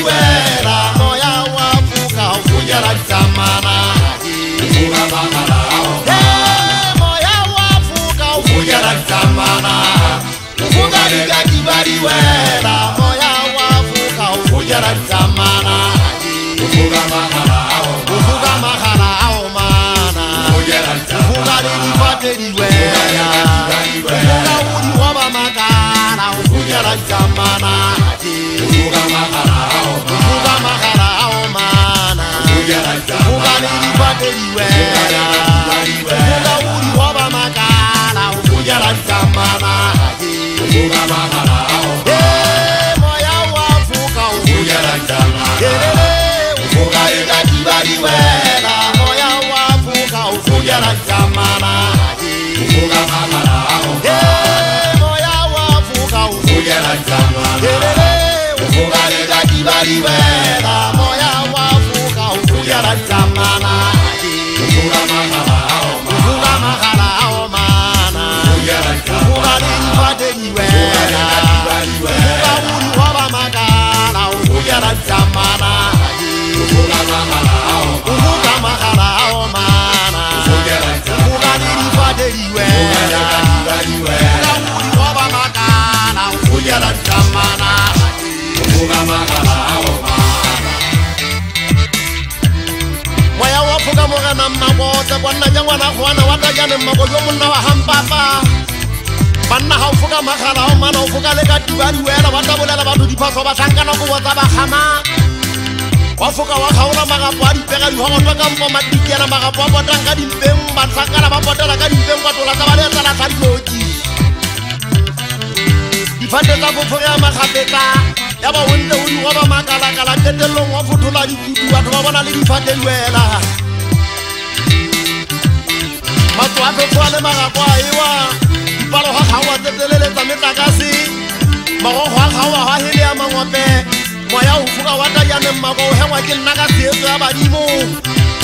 wela moya wa fuka ufujara samana ufuga makala moya wa fuka ufujara samana ufuga kibali wela moya wa fuka ufujara samana ufuga makala ao mana ufuga lipateli wela ufuga uri waba makala ufujara samana ufuga makala ao mana ufuga lipateli wela ufuga uri waba makala ufujara samana ufuga makala ao moya wa fuka ufujara samana ufuga kibali wela moya wa fuka ufujara samana ufuga makala ao moya wa fuka ufujara samana ufuga kibali wela moya wa fuka ufujara samana ufuga makala ao mana ufuga lipateli wela ufuga uri waba makala ufujara samana ufuga makala ao mana ufuga lipateli wela ufuga uri waba makala ufujara samana ufuga makala ao mana moya wa fuga mogana mmabote kwanna jangwana khwana watajane mmaboyo munna wa hampapa banna ha ufuga makala ao mana ufuga le katibali wela watabolela batho diphaso ba sankana go botsa ba khama wafuka wa khaola magapo a dipega dihongotwa ka mpo matikela magapo a botang ka dimpeng batsakala ba botela ka dimpeng batola tsa ba le tsala tsa dikoki difate tsa bofoge ya makgapetla ya ba wonte o diwa ba makalakala tetelong wa fothola dikutu batho ba bona le difate lwela matso a fetoa le magapo a ewa dipalo ga kgaoa tetelele metlakase magogo a kgaoa ga hele ya mangwape moya ufuga watajane mmako o hengwa ke nna ka seetso ya badimo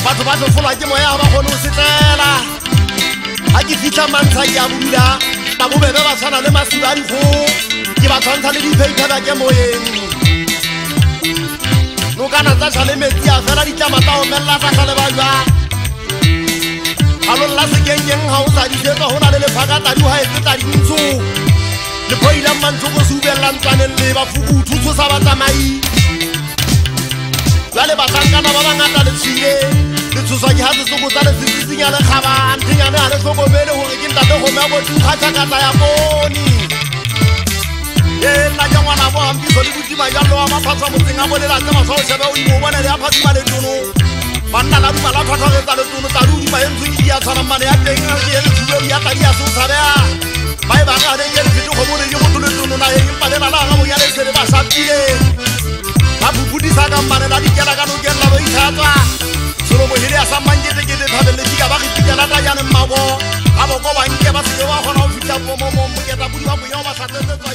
batho ba fefolwa ke moya ba kgone o setlela ga ke fitlha mantsha ke a bodula ba bobebe ba tshwana le masiba a dikgo ke ba tshwantsha le dipheithana ke moyeng nokana tsa tšha le metsi a fela ditlama tsa omelela tsa kgale ba jwa galolola sekenkeng ga o sa disetsa go na le lephakatadi ga e tsetsa dintsho lephoila mantso go se ubelelang tsaneng le bafukuthutsho sa batsamai jale batlhankana ba bangata le tshile le tshoswa ke ga sesokotsa le sesitsing ya lekgaba nthenyane ga le tlhokomele gore ke ntate gome ya botukgatšhakatsa ya poni e nna ke ngwana bo gampiso le bodima jalo wa maphatswa motseng a bolelatse maswa o shebe o imo o bone le a phatsima le tono banna la duma la tlhwatlhwagetsa le tono tsa dudima e ntsho ke di a tshwana mmane ya teng e le thubeo ya tadi ya seotshabea ba e baga le ke difete go bone ke motho le tono na e mpalela la ga bonya le sele ba sapile ba bubudisa ka mmane la dikela ka nokeng la bo ithatsa solo mohele ya sa mangete ke thabele di ka ba gitela ta jane mmabo ga boko ba nke ba se wa gona o fitla mo moketa bodi ba bonya ba sa tsetse tswa